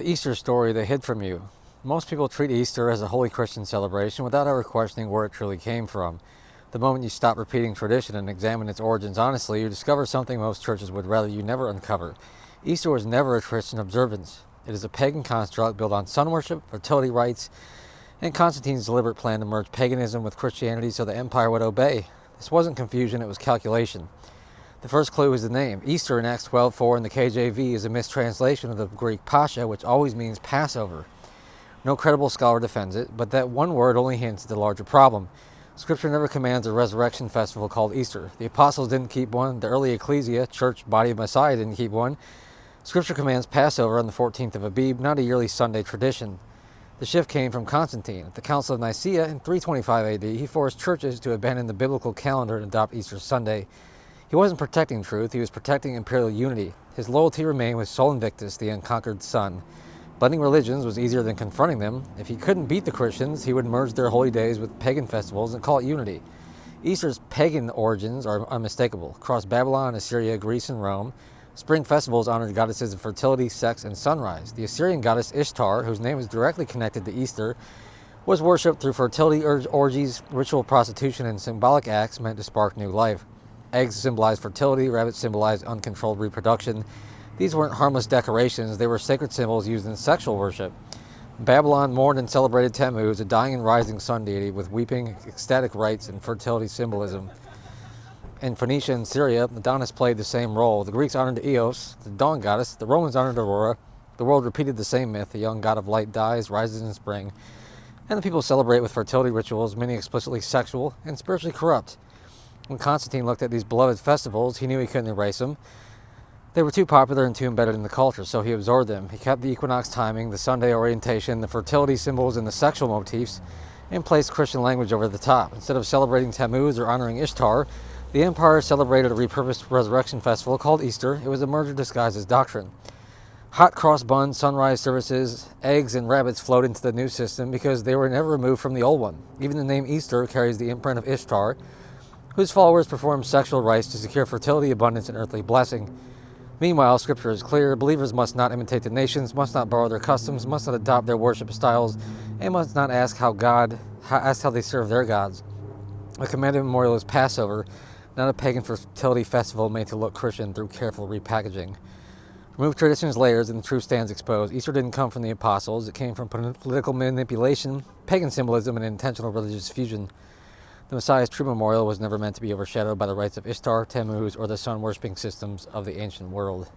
The Easter story they hid from you. Most people treat Easter as a holy Christian celebration without ever questioning where it truly came from. The moment you stop repeating tradition and examine its origins honestly, you discover something most churches would rather you never uncover. Easter was never a Christian observance. It is a pagan construct built on sun worship, fertility rites, and Constantine's deliberate plan to merge paganism with Christianity so the empire would obey. This wasn't confusion, it was calculation. The first clue is the name. Easter in Acts 12:4 in the KJV is a mistranslation of the Greek Pascha, which always means Passover. No credible scholar defends it, but that one word only hints at the larger problem. Scripture never commands a resurrection festival called Easter. The apostles didn't keep one. The early ecclesia, church, body of Messiah, didn't keep one. Scripture commands Passover on the 14th of Abib, not a yearly Sunday tradition. The shift came from Constantine. At the Council of Nicaea in 325 AD, he forced churches to abandon the biblical calendar and adopt Easter Sunday. He wasn't protecting truth, he was protecting imperial unity. His loyalty remained with Sol Invictus, the unconquered sun. Blending religions was easier than confronting them. If he couldn't beat the Christians, he would merge their holy days with pagan festivals and call it unity. Easter's pagan origins are unmistakable. Across Babylon, Assyria, Greece, and Rome, spring festivals honored goddesses of fertility, sex, and sunrise. The Assyrian goddess Ishtar, whose name is directly connected to Easter, was worshipped through fertility orgies, ritual prostitution, and symbolic acts meant to spark new life. Eggs symbolized fertility, rabbits symbolized uncontrolled reproduction. These weren't harmless decorations, they were sacred symbols used in sexual worship. Babylon mourned and celebrated Tammuz, a dying and rising sun deity with weeping, ecstatic rites and fertility symbolism. In Phoenicia and Syria, Adonis played the same role. The Greeks honored Eos, the dawn goddess. The Romans honored Aurora. The world repeated the same myth. The young god of light dies, rises in spring. And the people celebrate with fertility rituals, many explicitly sexual and spiritually corrupt. When Constantine looked at these beloved festivals, he knew he couldn't erase them. They were too popular and too embedded in the culture, so he absorbed them. He kept the equinox timing, the Sunday orientation, the fertility symbols, and the sexual motifs, and placed Christian language over the top. Instead of celebrating Tammuz or honoring Ishtar, the empire celebrated a repurposed resurrection festival called Easter. It was a merger disguised as doctrine. Hot cross buns, sunrise services, eggs, and rabbits flowed into the new system because they were never removed from the old one. Even the name Easter carries the imprint of Ishtar, whose followers perform sexual rites to secure fertility, abundance, and earthly blessing. Meanwhile, Scripture is clear. Believers must not imitate the nations, must not borrow their customs, must not adopt their worship styles, and must not ask how they serve their gods. The commanded memorial is Passover, not a pagan fertility festival made to look Christian through careful repackaging. Remove tradition's layers and the truth stands exposed. Easter didn't come from the apostles. It came from political manipulation, pagan symbolism, and intentional religious fusion. The Messiah's true memorial was never meant to be overshadowed by the rites of Ishtar, Tammuz, or the sun-worshipping systems of the ancient world.